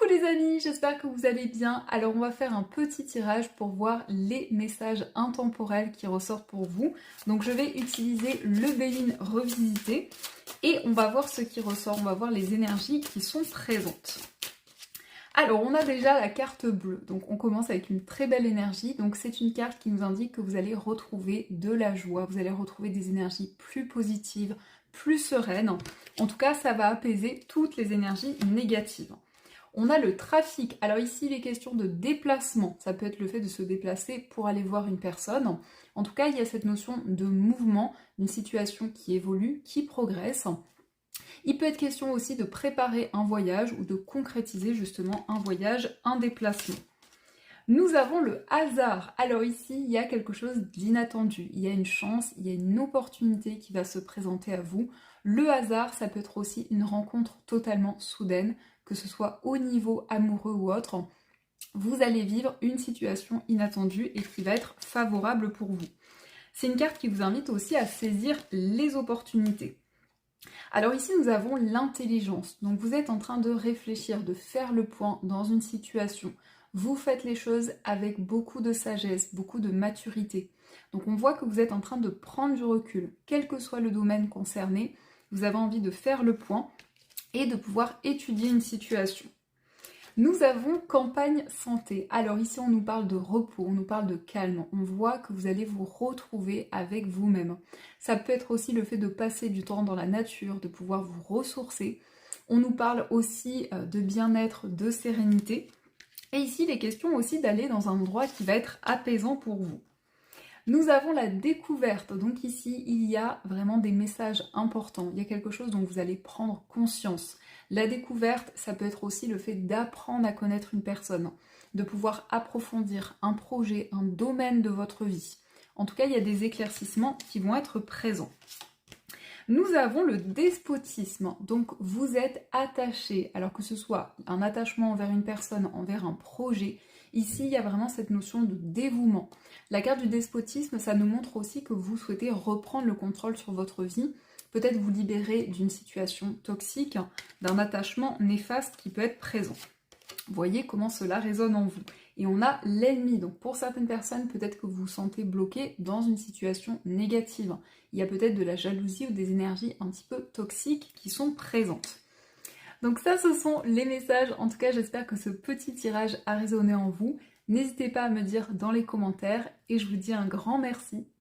Coucou les amis, j'espère que vous allez bien. Alors on va faire un petit tirage pour voir les messages intemporels qui ressortent pour vous. Donc je vais utiliser le Béline revisité et on va voir ce qui ressort, on va voir les énergies qui sont présentes. Alors on a déjà la carte bleue, donc on commence avec une très belle énergie. Donc c'est une carte qui nous indique que vous allez retrouver de la joie, vous allez retrouver des énergies plus positives, plus sereines. En tout cas ça va apaiser toutes les énergies négatives. On a le trafic. Alors ici, il est question de déplacement. Ça peut être le fait de se déplacer pour aller voir une personne. En tout cas, il y a cette notion de mouvement, d'une situation qui évolue, qui progresse. Il peut être question aussi de préparer un voyage ou de concrétiser justement un voyage, un déplacement. Nous avons le hasard. Alors ici, il y a quelque chose d'inattendu. Il y a une chance, il y a une opportunité qui va se présenter à vous. Le hasard, ça peut être aussi une rencontre totalement soudaine, que ce soit au niveau amoureux ou autre. Vous allez vivre une situation inattendue et qui va être favorable pour vous. C'est une carte qui vous invite aussi à saisir les opportunités. Alors ici, nous avons l'intelligence. Donc vous êtes en train de réfléchir, de faire le point dans une situation. Vous faites les choses avec beaucoup de sagesse, beaucoup de maturité. Donc on voit que vous êtes en train de prendre du recul. Quel que soit le domaine concerné, vous avez envie de faire le point et de pouvoir étudier une situation. Nous avons campagne santé. Alors ici, on nous parle de repos, on nous parle de calme. On voit que vous allez vous retrouver avec vous-même. Ça peut être aussi le fait de passer du temps dans la nature, de pouvoir vous ressourcer. On nous parle aussi de bien-être, de sérénité. Et ici, il est question aussi d'aller dans un endroit qui va être apaisant pour vous. Nous avons la découverte, donc ici il y a vraiment des messages importants, il y a quelque chose dont vous allez prendre conscience. La découverte, ça peut être aussi le fait d'apprendre à connaître une personne, de pouvoir approfondir un projet, un domaine de votre vie. En tout cas, il y a des éclaircissements qui vont être présents. Nous avons le despotisme, donc vous êtes attaché, alors que ce soit un attachement envers une personne, envers un projet. Ici, il y a vraiment cette notion de dévouement. La carte du despotisme, ça nous montre aussi que vous souhaitez reprendre le contrôle sur votre vie, peut-être vous libérer d'une situation toxique, d'un attachement néfaste qui peut être présent. Voyez comment cela résonne en vous. Et on a l'ennemi. Donc pour certaines personnes, peut-être que vous vous sentez bloqué dans une situation négative. Il y a peut-être de la jalousie ou des énergies un petit peu toxiques qui sont présentes. Donc ça, ce sont les messages. En tout cas, j'espère que ce petit tirage a résonné en vous. N'hésitez pas à me dire dans les commentaires et je vous dis un grand merci